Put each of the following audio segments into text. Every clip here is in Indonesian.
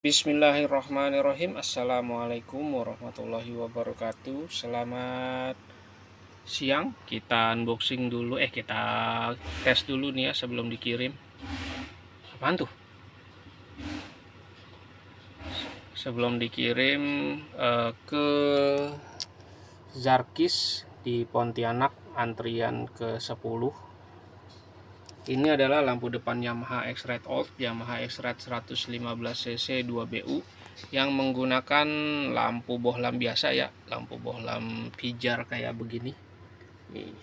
Bismillahirrahmanirrahim. Assalamualaikum warahmatullahi wabarakatuh. Selamat siang. Kita unboxing dulu. Kita tes dulu nih ya sebelum dikirim. Apaan tuh? Sebelum dikirim ke Zarkis di Pontianak, antrian ke 10. Ini adalah lampu depan Yamaha X-Rite Old, Yamaha X-Rite 115cc 2BU yang menggunakan lampu bohlam biasa ya, lampu bohlam pijar kayak begini. Nih.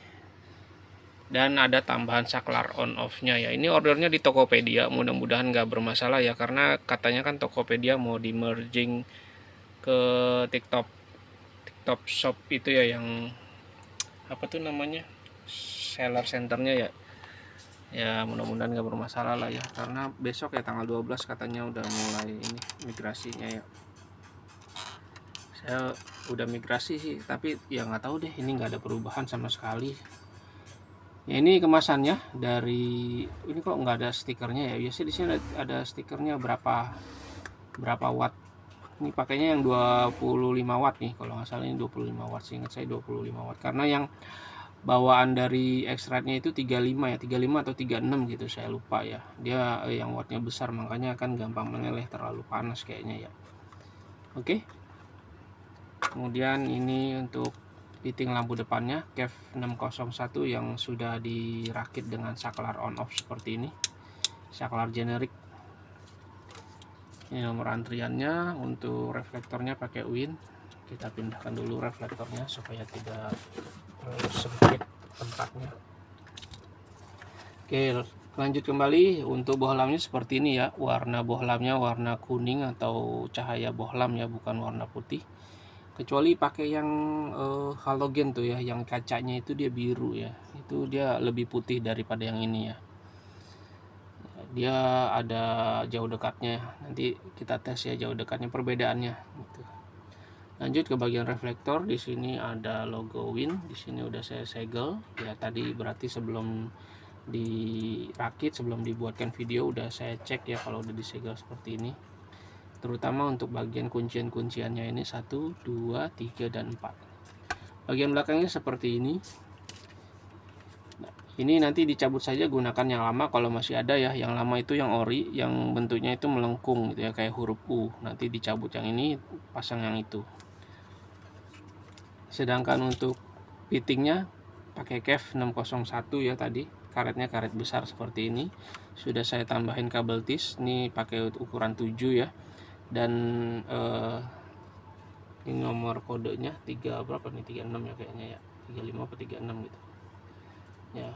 Dan ada tambahan saklar on off-nya ya. Ini ordernya di Tokopedia, mudah-mudahan nggak bermasalah ya, karena katanya kan Tokopedia mau di merging ke TikTok Shop itu ya, yang apa tuh namanya, seller centernya ya. Ya mudah-mudahan nggak bermasalah lah ya, karena besok ya tanggal 12 katanya udah mulai ini migrasinya ya. Saya udah migrasi sih, tapi ya nggak tahu deh, ini nggak ada perubahan sama sekali ya. Ini kemasannya dari ini kok nggak ada stikernya ya. Biasanya di sini ada stikernya berapa watt. Ini pakainya yang 25 watt nih, kalau nggak salah ini 25 watt, seingat saya 25 watt, karena yang bawaan dari X-Rite-nya itu 35 ya, 35 atau 36 gitu, saya lupa ya. Dia yang wattnya besar, makanya akan gampang meleleh, terlalu panas kayaknya ya. Oke. Kemudian ini untuk lighting lampu depannya KEF 601 yang sudah dirakit dengan saklar on off seperti ini, saklar generik. Ini nomor antriannya. Untuk reflektornya pakai Win. Kita pindahkan dulu reflektornya supaya tidak terlalu sempit tempatnya. Oke, lanjut kembali. Untuk bohlamnya seperti ini ya, warna bohlamnya warna kuning atau cahaya bohlam ya, bukan warna putih. Kecuali pakai yang halogen tuh ya, yang kacanya itu dia biru ya, itu dia lebih putih daripada yang ini ya. Dia ada jauh dekatnya, nanti kita tes ya jauh dekatnya perbedaannya gitu. Lanjut ke bagian reflektor. Di sini ada logo Win. Di sini udah saya segel ya, tadi berarti sebelum dirakit, sebelum dibuatkan video udah saya cek ya kalau udah disegel seperti ini. Terutama untuk bagian kuncian-kunciannya ini 1, 2, 3, dan 4. Bagian belakangnya seperti ini. Nah, ini nanti dicabut saja, gunakan yang lama kalau masih ada ya. Yang lama itu yang ori, yang bentuknya itu melengkung gitu ya, kayak huruf U. Nanti dicabut yang ini, pasang yang itu. Sedangkan untuk fittingnya pakai KEF 601 ya, tadi karetnya karet besar seperti ini. Sudah saya tambahin kabel tis, ini pakai ukuran 7 ya. Dan ini nomor kodenya 3 berapa nih, 36 ya kayaknya ya, 35 atau 36 gitu ya.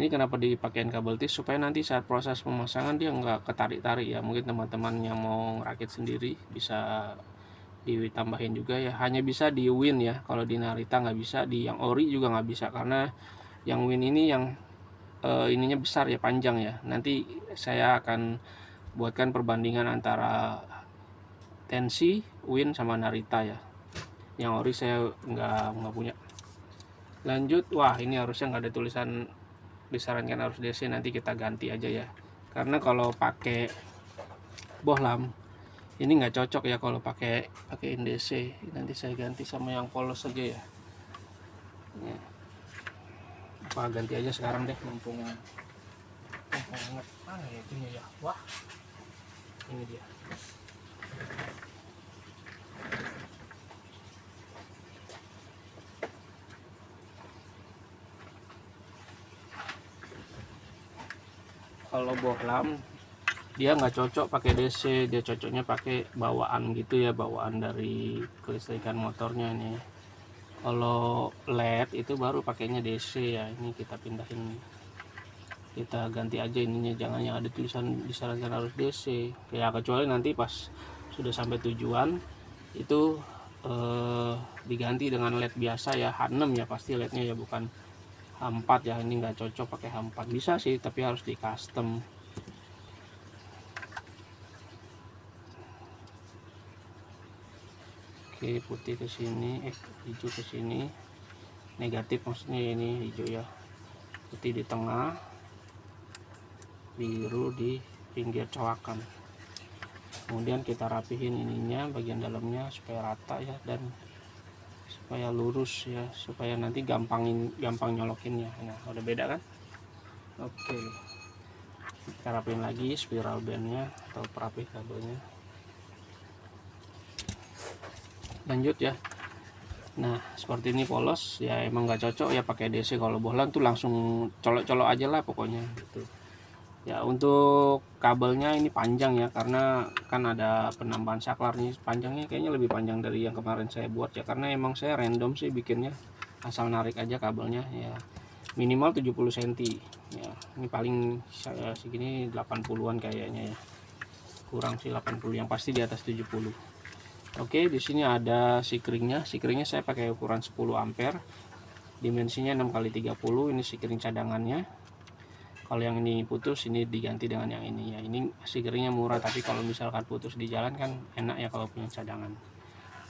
Ini kenapa dipakein kabel tis, supaya nanti saat proses pemasangan dia nggak ketarik-tarik ya. Mungkin teman-teman yang mau ngerakit sendiri bisa ditambahin juga ya. Hanya bisa di Win ya, kalau di Narita nggak bisa, di yang ori juga nggak bisa, karena yang Win ini yang ininya besar ya, panjang ya. Nanti saya akan buatkan perbandingan antara tensi Win sama Narita ya. Yang ori saya nggak punya. Lanjut, wah ini harusnya nggak ada tulisan disarankan harus DC, nanti kita ganti aja ya, karena kalau pakai bohlam ini nggak cocok ya kalau pakai DC. Nanti saya ganti sama yang polos saja ya. Apa ganti aja sekarang deh, mumpung hangat. Mana ya itunya ya? Wah, ini dia. Kalau bohlam dia nggak cocok pakai DC, dia cocoknya pakai bawaan gitu ya, bawaan dari kelistrikan motornya nih. Kalau LED itu baru pakainya DC ya. Ini kita pindahin, kita ganti aja ininya, jangan yang ada tulisan disarankan harus DC ya, kecuali nanti pas sudah sampai tujuan itu diganti dengan LED biasa ya, H6 ya pasti LED-nya ya, bukan H4 ya. Ini nggak cocok pakai H4, bisa sih tapi harus di custom. Oke, putih ke sini, hijau ke sini, negatif maksudnya ini hijau ya, putih di tengah, biru di pinggir coakan. Kemudian kita rapihin ininya, bagian dalamnya supaya rata ya, dan supaya lurus ya, supaya nanti gampang nyolokinnya. Nah, udah beda kan? Oke, kita rapiin lagi spiral bandnya atau perapih kabelnya. Lanjut ya. Nah, seperti ini polos ya, emang nggak cocok ya pakai DC. Kalau bohlam tuh langsung colok-colok aja lah pokoknya gitu ya. Untuk kabelnya ini panjang ya, karena kan ada penambahan saklar nih. Panjangnya kayaknya lebih panjang dari yang kemarin saya buat ya, karena emang saya random sih bikinnya, asal narik aja kabelnya ya. Minimal 70 cm ya. Ini paling saya segini 80-an kayaknya ya, kurang sih 80, yang pasti di atas 70. Oke, di sini ada sikringnya. Sikringnya saya pakai ukuran 10 ampere. Dimensinya 6x30. Ini sikring cadangannya. Kalau yang ini putus, ini diganti dengan yang ini ya. Ini sikringnya murah, tapi kalau misalkan putus di jalan kan enak ya kalau punya cadangan.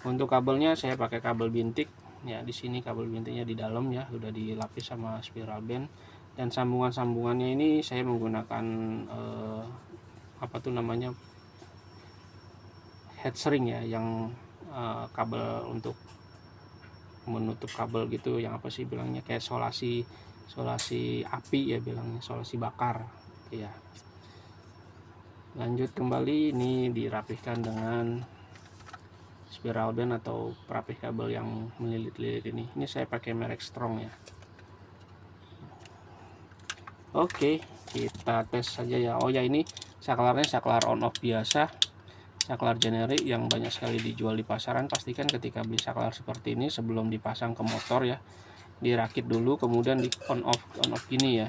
Untuk kabelnya saya pakai kabel bintik. Ya, di sini kabel bintiknya di dalam ya, udah dilapis sama spiral band. Dan sambungan-sambungannya ini saya menggunakan apa tuh namanya, heatshrink ya, yang kabel untuk menutup kabel gitu, yang apa sih bilangnya, kayak solasi api ya bilangnya, solasi bakar ya. Lanjut kembali, ini dirapihkan dengan spiral band atau perapih kabel yang melilit-lilit ini. Ini saya pakai merek Strong ya. Oke, kita tes saja ya. Oh ya, ini saklarnya saklar on off biasa, saklar generik yang banyak sekali dijual di pasaran. Pastikan ketika beli saklar seperti ini sebelum dipasang ke motor ya, dirakit dulu kemudian di on off gini ya.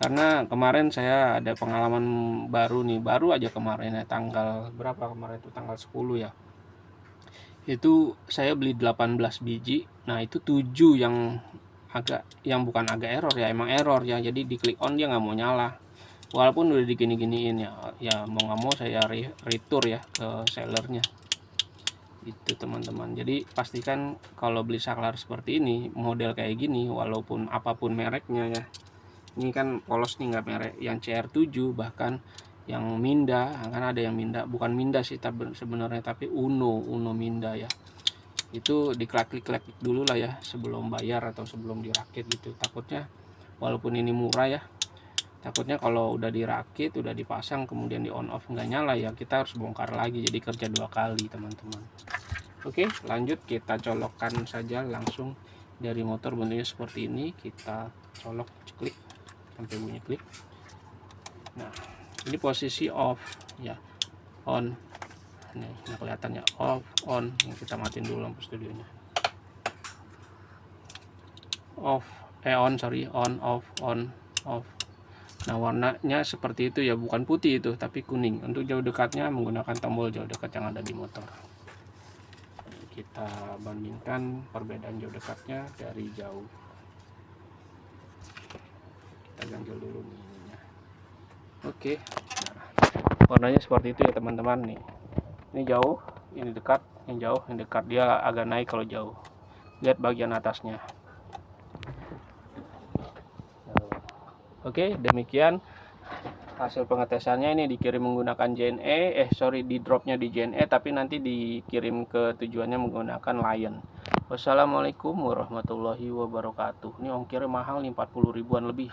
Karena kemarin saya ada pengalaman baru nih, baru aja kemarin ya, tanggal berapa kemarin itu, tanggal 10 ya. Itu saya beli 18 biji. Nah, itu 7 yang bukan agak error ya, emang error ya. Jadi di klik on dia nggak mau nyala. Walaupun udah digini-giniin ya, mau nggak mau saya retur ya ke sellernya. Itu teman-teman. Jadi pastikan kalau beli saklar seperti ini, model kayak gini, walaupun apapun mereknya ya. Ini kan polos nih, nggak merek yang CR7, bahkan yang Minda, kan ada yang Minda, bukan Minda sih sebenarnya, tapi Uno Minda ya. Itu diklik dulu lah ya sebelum bayar atau sebelum dirakit gitu. Takutnya walaupun ini murah ya, takutnya kalau udah dirakit, udah dipasang, kemudian di on off nggak nyala ya, kita harus bongkar lagi, jadi kerja 2 kali teman-teman. Oke, lanjut kita colokkan saja langsung dari motor. Bentuknya seperti ini, kita colok, klik sampai bunyi klik. Nah, ini posisi off ya, on. Nah, kelihatannya off, on. Kita matiin dulu lampu studionya. On, off, on, off. Nah, warnanya seperti itu ya, bukan putih itu, tapi kuning. Untuk jauh dekatnya menggunakan tombol jauh dekat yang ada di motor. Kita bandingkan perbedaan jauh dekatnya dari jauh. Kita ganjel dulu nih ininya. Oke, nah, warnanya seperti itu ya teman-teman nih. Ini jauh, ini dekat, yang jauh, yang dekat. Dia agak naik kalau jauh. Lihat bagian atasnya. Oke, demikian hasil pengetesannya. Ini dikirim menggunakan JNE, di dropnya di JNE, tapi nanti dikirim ke tujuannya menggunakan Lion. Wassalamualaikum warahmatullahi wabarakatuh. Ini ongkirnya mahal nih, 40 ribuan lebih.